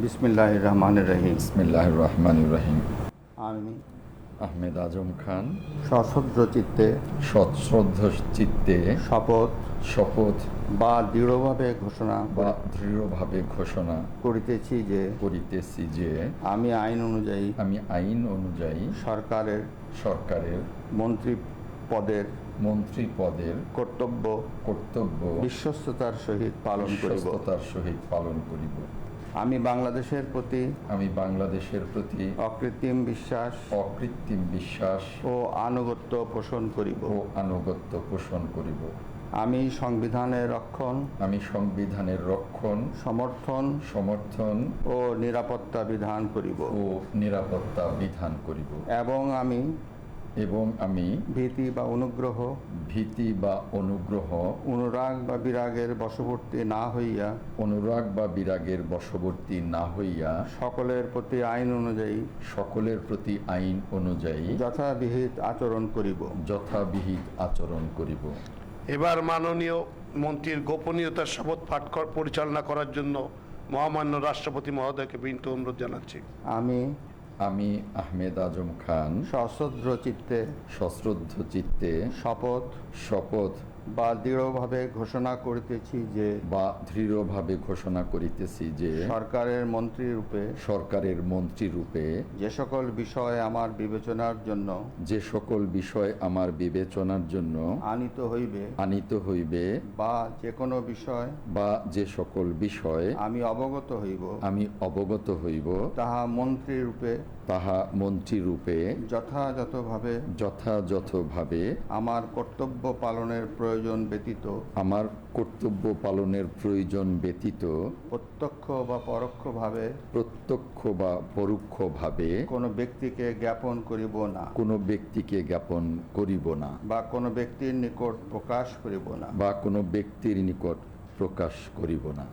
বিসমিল্লাহির রহমানির রহিম। বিসমিল্লাহির রহমানির রহিম। আমি আহমেদ আজম খান সশ্রদ্ধ চিত্তে সশ্রদ্ধ চিত্তে শপথ বা দৃঢ়ভাবে ঘোষণা করিতেছি যে আমি আইন অনুযায়ী সরকারের মন্ত্রী পদের কর্তব্য বিশ্বস্ততার সহিত পালন করিব। আমি বাংলাদেশের প্রতি অকৃত্রিম বিশ্বাস ও আনুগত্য পোষণ করিব। আমি সংবিধানের রক্ষণ সমর্থন ও নিরাপত্তা বিধান করিব এবং আমি ভীতি বা অনুগ্রহ অনুরাগ বা বিরাগের বশবর্তী না হইয়া সকলের প্রতি আইন অনুযায়ী যথাবিহিত আচরণ করিব। এবার মাননীয় মন্ত্রীর গোপনীয়তার শপথ পাঠ পরিচালনা করার জন্য মহামান্য রাষ্ট্রপতি মহোদয়কে বিনীত অনুরোধ জানাচ্ছি। আমি আহমেদ আজম খান সশ্রদ্ধ চিত্তে শপথ বা দৃঢ়ভাবে ঘোষণা করিতেছি যে সরকারের মন্ত্রী রূপে যে সকল বিষয় আমার বিবেচনার জন্য আনিত হইবে বা যে সকল বিষয় আমি অবগত হইব তাহা মন্ত্রী রূপে যথাযথভাবে আমার কর্তব্য পালনের প্রয়োজন ব্যতীত প্রত্যক্ষ বা পরোক্ষভাবে কোনো ব্যক্তিকে জ্ঞাপন করিব না বা কোনো ব্যক্তির নিকট প্রকাশ করিব না।